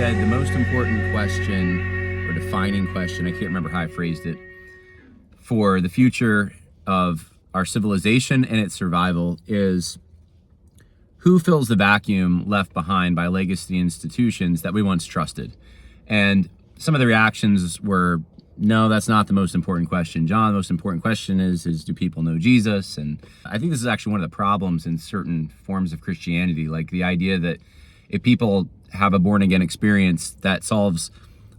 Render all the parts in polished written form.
said the most important question or defining question, I can't remember how I phrased it, for the future of our civilization and its survival is who fills the vacuum left behind by legacy institutions that we once trusted? And some of the reactions were, no, that's not the most important question, John. The most important question is do people know Jesus? And I think this is actually one of the problems in certain forms of Christianity, like the idea that if people have a born-again experience that solves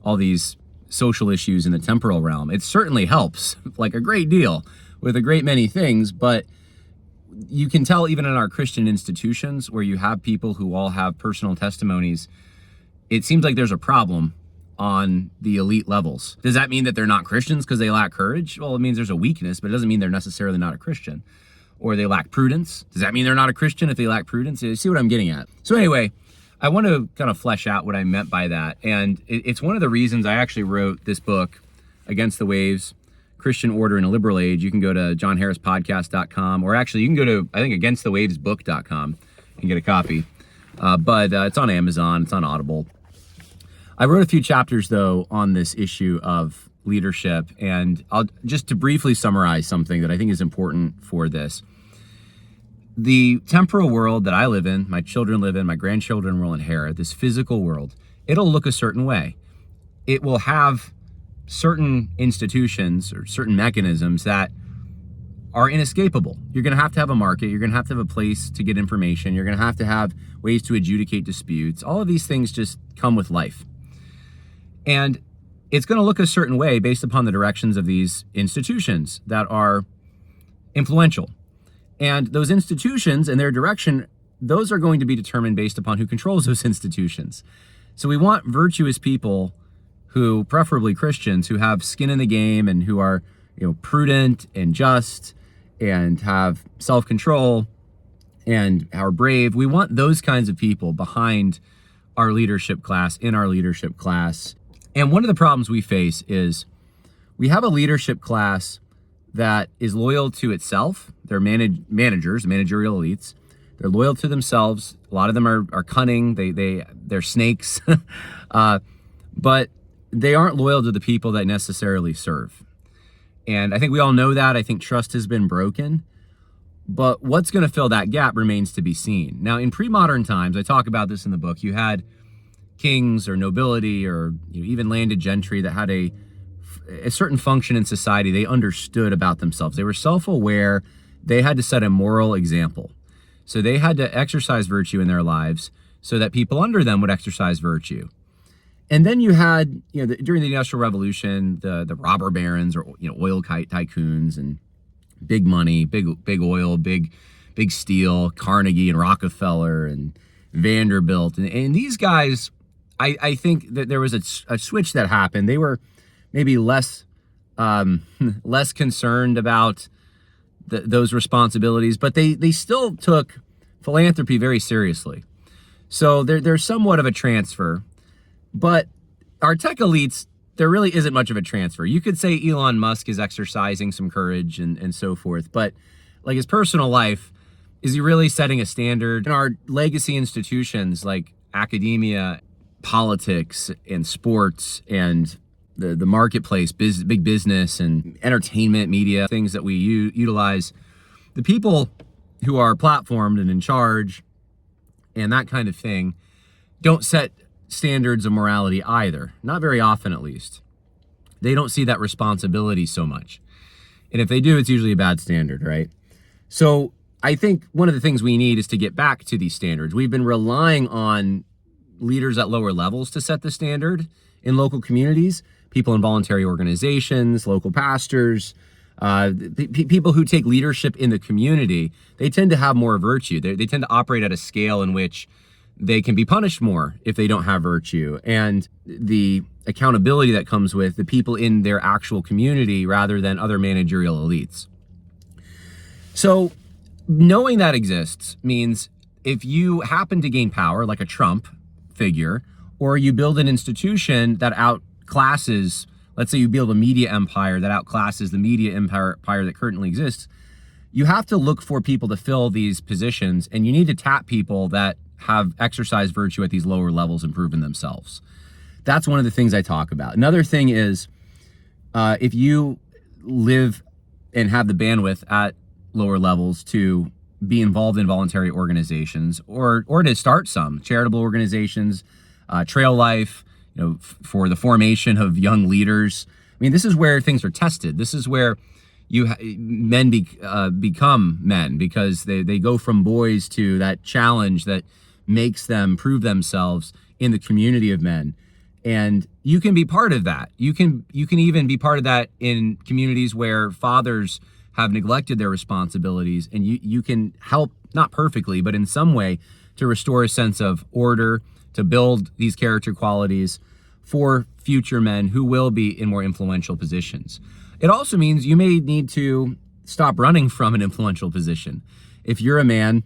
all these social issues in the temporal realm, it certainly helps, like a great deal, with a great many things, but you can tell even in our Christian institutions where you have people who all have personal testimonies, it seems like there's a problem on the elite levels. Does that mean that they're not Christians because they lack courage? Well, it means there's a weakness, but it doesn't mean they're necessarily not a Christian. Or they lack prudence. Does that mean they're not a Christian if they lack prudence? You see what I'm getting at? So anyway, I want to kind of flesh out what I meant by that. And it's one of the reasons I actually wrote this book, Against the Waves, Christian Order in a Liberal Age. You can go to johnharrispodcast.com, or actually you can go to, I think, againstthewavesbook.com and get a copy. But it's on Amazon, it's on Audible. I wrote a few chapters, though, on this issue of leadership, and I'll just to briefly summarize something that I think is important for this. The temporal world that I live in, my children live in, my grandchildren will inherit, this physical world, it'll look a certain way. It will have certain institutions or certain mechanisms that are inescapable. You're going to have a market. You're going to have a place to get information. You're going to have ways to adjudicate disputes. All of these things just come with life. And it's going to look a certain way based upon the directions of these institutions that are influential. And those institutions and their direction, those are going to be determined based upon who controls those institutions. So we want virtuous people who, preferably Christians, who have skin in the game and who are, prudent and just and have self-control and are brave. We want those kinds of people behind our leadership class, in our leadership class. And one of the problems we face is we have a leadership class that is loyal to itself. They're managers, managerial elites. They're loyal to themselves. A lot of them are cunning. They're snakes. But they aren't loyal to the people that necessarily serve. And I think we all know that. I think trust has been broken. But what's going to fill that gap remains to be seen. Now, in pre-modern times, I talk about this in the book, you had kings or nobility or even landed gentry that had a certain function in society they understood about themselves. They were self-aware. They had to set a moral example. So they had to exercise virtue in their lives so that people under them would exercise virtue. And then you had, during the Industrial Revolution, the robber barons or oil tycoons and big money, big oil, big steel, Carnegie and Rockefeller and Vanderbilt. And these guys, I think that there was a switch that happened. They were maybe less concerned about those responsibilities, but they still took philanthropy very seriously. So there's somewhat of a transfer. But our tech elites, there really isn't much of a transfer. You could say Elon Musk is exercising some courage and so forth, but like his personal life, is he really setting a standard? In our legacy institutions like academia, politics, and sports, and the marketplace, big business, and entertainment, media, things that we utilize, the people who are platformed and in charge and that kind of thing don't set standards of morality either. Not very often, at least. They don't see that responsibility so much. And if they do, it's usually a bad standard, right? So I think one of the things we need is to get back to these standards. We've been relying on leaders at lower levels to set the standard in local communities, people in voluntary organizations, local pastors, people who take leadership in the community. They tend to have more virtue. They tend to operate at a scale in which they can be punished more if they don't have virtue, and the accountability that comes with the people in their actual community rather than other managerial elites. So knowing that exists means if you happen to gain power, like a Trump figure, or you build an institution that outclasses, let's say you build a media empire that outclasses the media empire that currently exists, you have to look for people to fill these positions, and you need to tap people that have exercised virtue at these lower levels and proven themselves. That's one of the things I talk about. Another thing is, if you live and have the bandwidth at lower levels to be involved in voluntary organizations or to start some charitable organizations, Trail Life, for the formation of young leaders. I mean, this is where things are tested. This is where men become men, because they go from boys to that challenge that makes them prove themselves in the community of men. And you can be part of that. You can even be part of that in communities where fathers have neglected their responsibilities, and you can help, not perfectly, but in some way, to restore a sense of order, to build these character qualities for future men who will be in more influential positions. It also means you may need to stop running from an influential position. If you're a man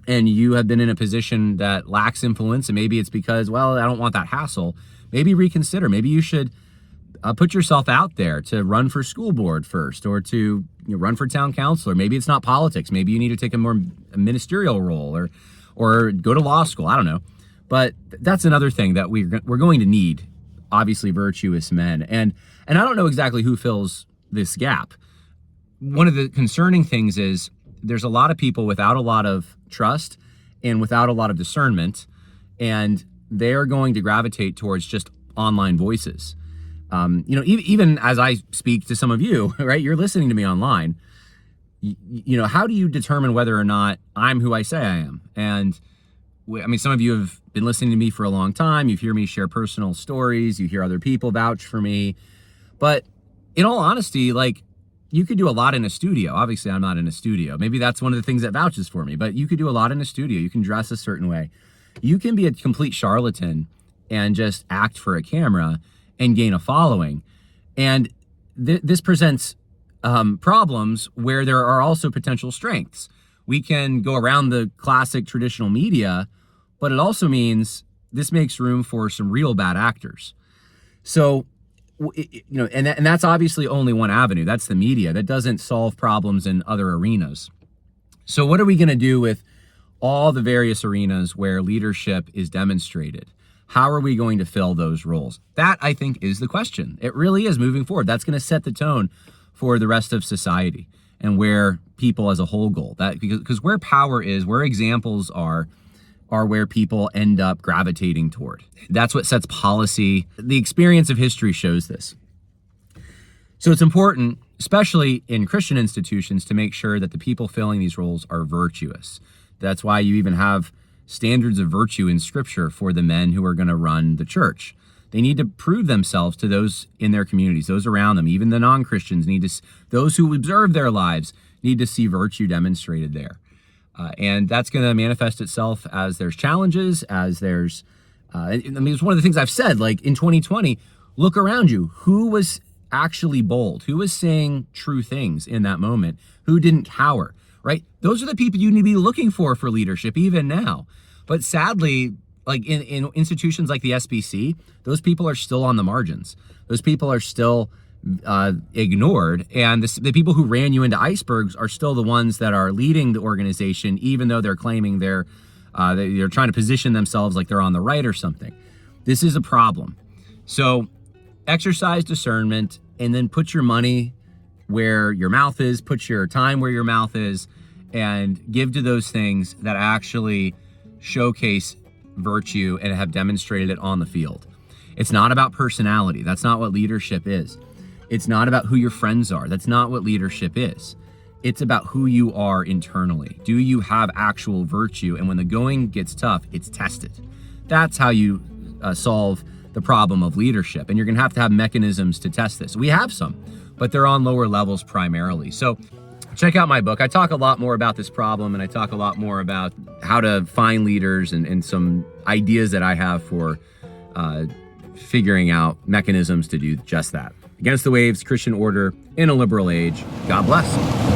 and you have been in a position that lacks influence, and maybe it's because, well, I don't want that hassle, maybe reconsider. Maybe you should put yourself out there to run for school board first, or to run for town council. Maybe it's not politics. Maybe you need to take a more ministerial role, or go to law school. I don't know. But that's another thing that we're going to need, obviously, virtuous men. And I don't know exactly who fills this gap. One of the concerning things is there's a lot of people without a lot of trust and without a lot of discernment, and they're going to gravitate towards just online voices. Even as I speak to some of you, right? You're listening to me online. How do you determine whether or not I'm who I say I am? And some of you have been listening to me for a long time. You hear me share personal stories. You hear other people vouch for me. But in all honesty, you could do a lot in a studio. Obviously, I'm not in a studio. Maybe that's one of the things that vouches for me. But you could do a lot in a studio. You can dress a certain way. You can be a complete charlatan and just act for a camera and gain a following. And this presents problems where there are also potential strengths. We can go around the classic traditional media, but it also means this makes room for some real bad actors. So, and that's obviously only one avenue. That's the media. That doesn't solve problems in other arenas. So what are we going to do with all the various arenas where leadership is demonstrated? How are we going to fill those roles? That, I think, is the question. It really is moving forward. That's going to set the tone for the rest of society and where people as a whole go. Because where power is, where examples are where people end up gravitating toward. That's what sets policy. The experience of history shows this. So it's important, especially in Christian institutions, to make sure that the people filling these roles are virtuous. That's why you even have standards of virtue in Scripture for the men who are going to run the church. They need to prove themselves to those in their communities, those around them. Even the non-Christians those who observe their lives need to see virtue demonstrated there. And that's going to manifest itself as there's challenges, as there's, it's one of the things I've said, in 2020, look around you. Who was actually bold? Who was saying true things in that moment? Who didn't cower, right? Those are the people you need to be looking for leadership, even now. But sadly, in institutions like the SBC, those people are still on the margins. Those people are still ignored, and the people who ran you into icebergs are still the ones that are leading the organization, even though they're claiming they're trying to position themselves like they're on the right or something. This is a problem. So exercise discernment, and then put your money where your mouth is, put your time where your mouth is, and give to those things that actually showcase virtue and have demonstrated it on the field. It's not about personality. That's not what leadership is. It's not about who your friends are. That's not what leadership is. It's about who you are internally. Do you have actual virtue? And when the going gets tough, it's tested. That's how you solve the problem of leadership. And you're going to have mechanisms to test this. We have some, but they're on lower levels primarily. So check out my book. I talk a lot more about this problem, and I talk a lot more about how to find leaders and some ideas that I have for figuring out mechanisms to do just that. Against the Waves, Christian Order in a Liberal Age. God bless.